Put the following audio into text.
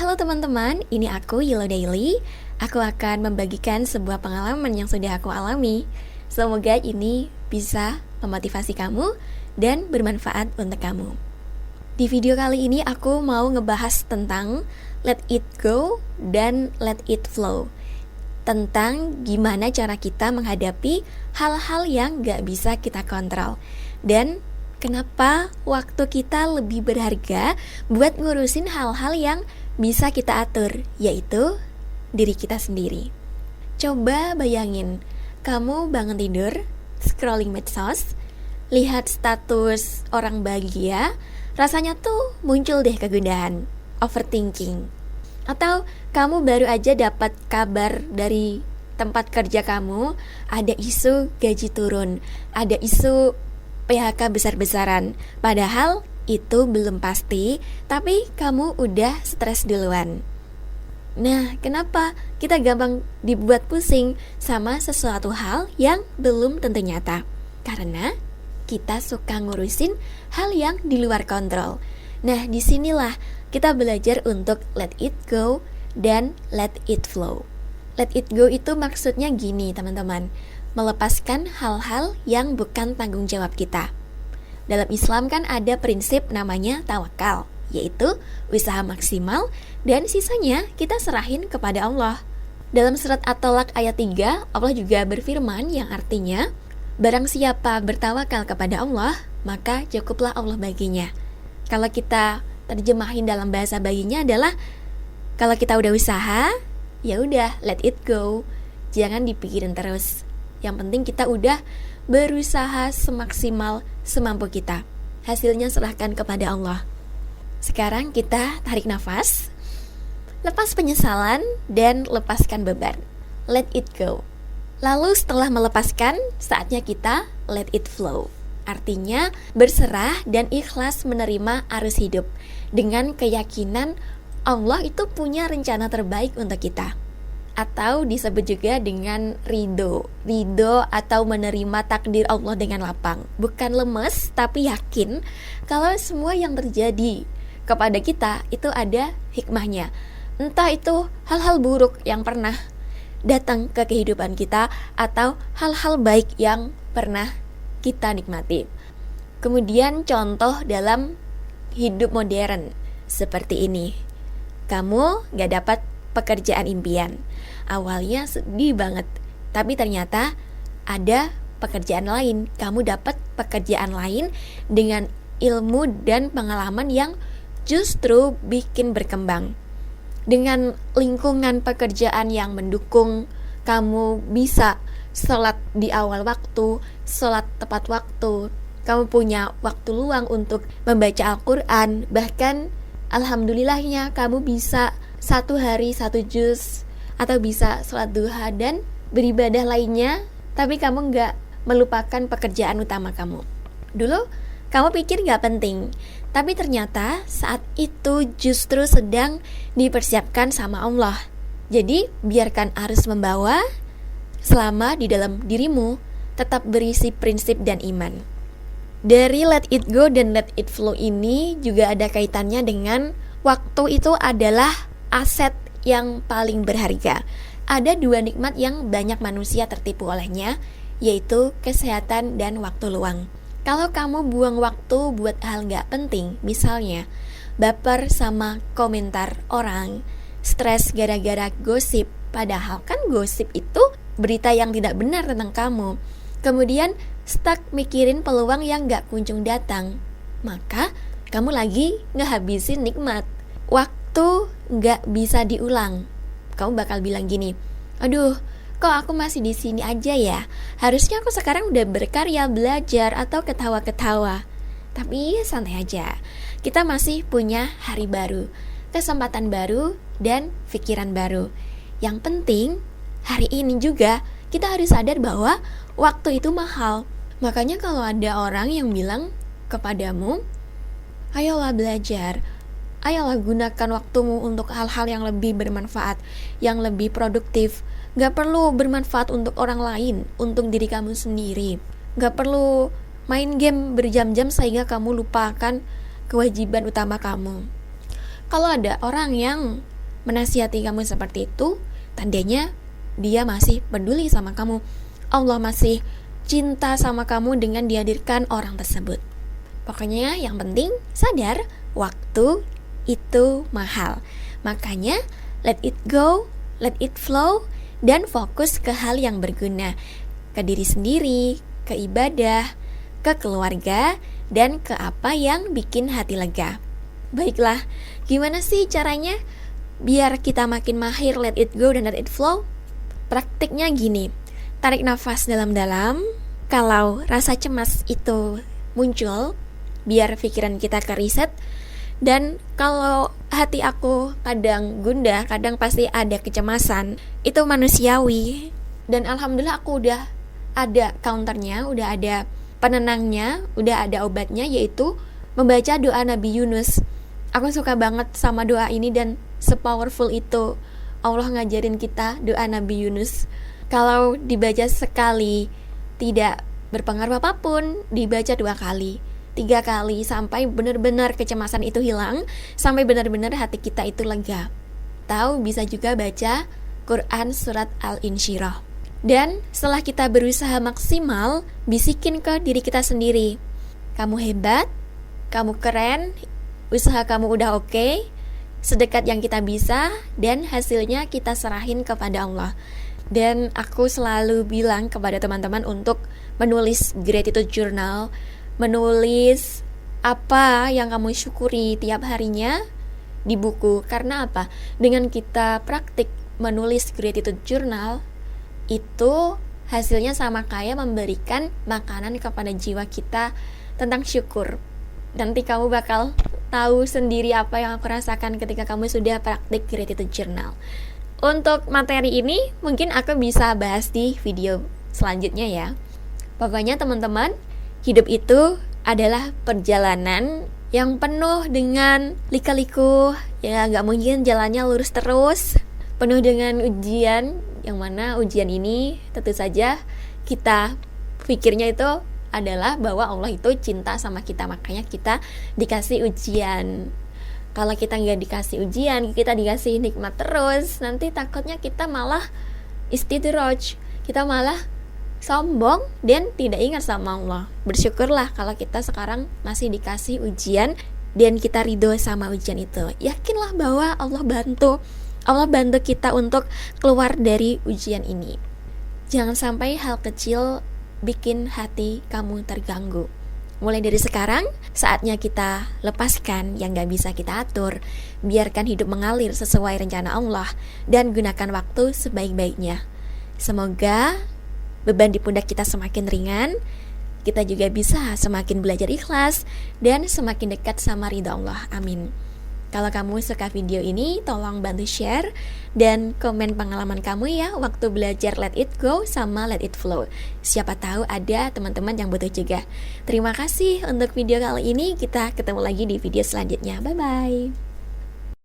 Halo teman-teman, ini aku Yellow Daily. Aku akan membagikan sebuah pengalaman yang sudah aku alami. Semoga ini bisa memotivasi kamu dan bermanfaat untuk kamu. Di video kali ini aku mau ngebahas tentang let it go dan let it flow. Tentang gimana cara kita menghadapi hal-hal yang gak bisa kita kontrol. Dan kenapa waktu kita lebih berharga buat ngurusin hal-hal yang bisa kita atur, yaitu diri kita sendiri. Coba bayangin, kamu bangun tidur, scrolling medsos, lihat status orang bahagia, rasanya tuh muncul deh kegundahan, overthinking. Atau kamu baru aja dapat kabar dari tempat kerja kamu, ada isu gaji turun, ada isu PHK besar-besaran. Padahal itu belum pasti, tapi kamu udah stres duluan. Nah, kenapa kita gampang dibuat pusing sama sesuatu hal yang belum tentu nyata? Karena kita suka ngurusin hal yang di luar kontrol. Nah, disinilah kita belajar untuk let it go dan let it flow. Let it go itu maksudnya gini, teman-teman. Melepaskan hal-hal yang bukan tanggung jawab kita. Dalam Islam kan ada prinsip namanya tawakal, yaitu usaha maksimal dan sisanya kita serahin kepada Allah. Dalam surat At-Tolak ayat 3, Allah juga berfirman yang artinya, barang siapa bertawakal kepada Allah, maka cukuplah Allah baginya. Kalau kita terjemahin dalam bahasa baginya adalah, kalau kita udah usaha, ya udah let it go, jangan dipikirin terus. Yang penting kita udah berusaha semaksimal semampu kita. Hasilnya serahkan kepada Allah. Sekarang kita tarik nafas, lepas penyesalan dan lepaskan beban. Let it go. Lalu setelah melepaskan, saatnya kita let it flow. Artinya berserah dan ikhlas menerima arus hidup dengan keyakinan Allah itu punya rencana terbaik untuk kita. Atau disebut juga dengan ridho atau menerima takdir Allah dengan lapang. Bukan lemes, tapi yakin kalau semua yang terjadi kepada kita itu ada hikmahnya. Entah itu hal-hal buruk yang pernah datang ke kehidupan kita, atau hal-hal baik yang pernah kita nikmati. Kemudian contoh dalam hidup modern seperti ini. Kamu gak dapat pekerjaan impian. Awalnya sedih banget, tapi ternyata ada pekerjaan lain. Kamu dapat pekerjaan lain dengan ilmu dan pengalaman yang justru bikin berkembang. Dengan lingkungan pekerjaan yang mendukung, kamu bisa sholat di awal waktu, sholat tepat waktu. Kamu punya waktu luang untuk membaca Al-Quran. Bahkan alhamdulillahnya kamu bisa 1 hari 1 juz, atau bisa sholat duha dan beribadah lainnya, tapi kamu gak melupakan pekerjaan utama kamu. Dulu kamu pikir gak penting, tapi ternyata saat itu justru sedang dipersiapkan sama Allah. Jadi biarkan arus membawa, selama di dalam dirimu tetap berisi prinsip dan iman. Dari let it go dan let it flow ini juga ada kaitannya dengan waktu itu adalah aset yang paling berharga. Ada 2 nikmat yang banyak manusia tertipu olehnya, yaitu kesehatan dan waktu luang. Kalau kamu buang waktu buat hal gak penting, misalnya baper sama komentar orang, stres gara-gara gosip, padahal kan gosip itu berita yang tidak benar tentang kamu. Kemudian stuck mikirin peluang yang gak kunjung datang, maka kamu lagi ngehabisin nikmat. Waktu gak bisa diulang. Kamu bakal bilang gini, aduh, kok aku masih di sini aja ya? Harusnya aku sekarang udah berkarya, belajar, atau ketawa-ketawa. Tapi santai aja. Kita masih punya hari baru, kesempatan baru, dan pikiran baru. Yang penting, hari ini juga kita harus sadar bahwa waktu itu mahal. Makanya kalau ada orang yang bilang kepadamu, ayolah belajar, ayolah gunakan waktumu untuk hal-hal yang lebih bermanfaat, yang lebih produktif. Gak perlu bermanfaat untuk orang lain, untuk diri kamu sendiri. Gak perlu main game berjam-jam sehingga kamu lupakan kewajiban utama kamu. Kalau ada orang yang menasihati kamu seperti itu, tandanya dia masih peduli sama kamu. Allah masih cinta sama kamu dengan dihadirkan orang tersebut. Pokoknya yang penting sadar, waktu itu mahal. Makanya let it go, let it flow, dan fokus ke hal yang berguna, ke diri sendiri, ke ibadah, ke keluarga, dan ke apa yang bikin hati lega. Baiklah, gimana sih caranya biar kita makin mahir let it go dan let it flow? Praktiknya gini, tarik nafas dalam-dalam. Kalau rasa cemas itu muncul, biar pikiran kita ke-reset. Dan kalau hati aku kadang gundah, kadang pasti ada kecemasan, itu manusiawi. Dan alhamdulillah aku udah ada counternya, udah ada penenangnya, udah ada obatnya, yaitu membaca doa Nabi Yunus. Aku suka banget sama doa ini dan sepowerful itu Allah ngajarin kita doa Nabi Yunus. Kalau dibaca sekali tidak berpengaruh apapun, dibaca 2 kali, 3 kali, sampai benar-benar kecemasan itu hilang, sampai benar-benar hati kita itu lega. Tahu bisa juga baca Quran surat Al-Insyirah. Dan setelah kita berusaha maksimal, bisikin ke diri kita sendiri, kamu hebat, kamu keren, usaha kamu udah oke, sedekat yang kita bisa, dan hasilnya kita serahin kepada Allah. Dan aku selalu bilang kepada teman-teman untuk menulis gratitude journal, menulis apa yang kamu syukuri tiap harinya di buku. Karena apa? Dengan kita praktik menulis gratitude journal, itu hasilnya sama kayak memberikan makanan kepada jiwa kita tentang syukur. Nanti kamu bakal tahu sendiri apa yang aku rasakan ketika kamu sudah praktik gratitude journal. Untuk materi ini mungkin aku bisa bahas di video selanjutnya ya. Pokoknya teman-teman, hidup itu adalah perjalanan yang penuh dengan lika-liku, ya gak mungkin jalannya lurus terus, penuh dengan ujian, yang mana ujian ini tentu saja kita pikirnya itu adalah bahwa Allah itu cinta sama kita, makanya kita dikasih ujian. Kalau kita gak dikasih ujian, kita dikasih nikmat terus, nanti takutnya kita malah istidraj, kita malah sombong dan tidak ingat sama Allah. Bersyukurlah kalau kita sekarang masih dikasih ujian dan kita ridho sama ujian itu. Yakinlah bahwa Allah bantu kita untuk keluar dari ujian ini. Jangan sampai hal kecil bikin hati kamu terganggu. Mulai dari sekarang, saatnya kita lepaskan yang gak bisa kita atur. Biarkan hidup mengalir sesuai rencana Allah dan gunakan waktu sebaik-baiknya. Semoga beban di pundak kita semakin ringan, kita juga bisa semakin belajar ikhlas dan semakin dekat sama ridha Allah. Amin. Kalau kamu suka video ini, tolong bantu share dan komen pengalaman kamu ya waktu belajar let it go sama let it flow. Siapa tahu ada teman-teman yang butuh juga. Terima kasih untuk video kali ini. Kita ketemu lagi di video selanjutnya. Bye-bye.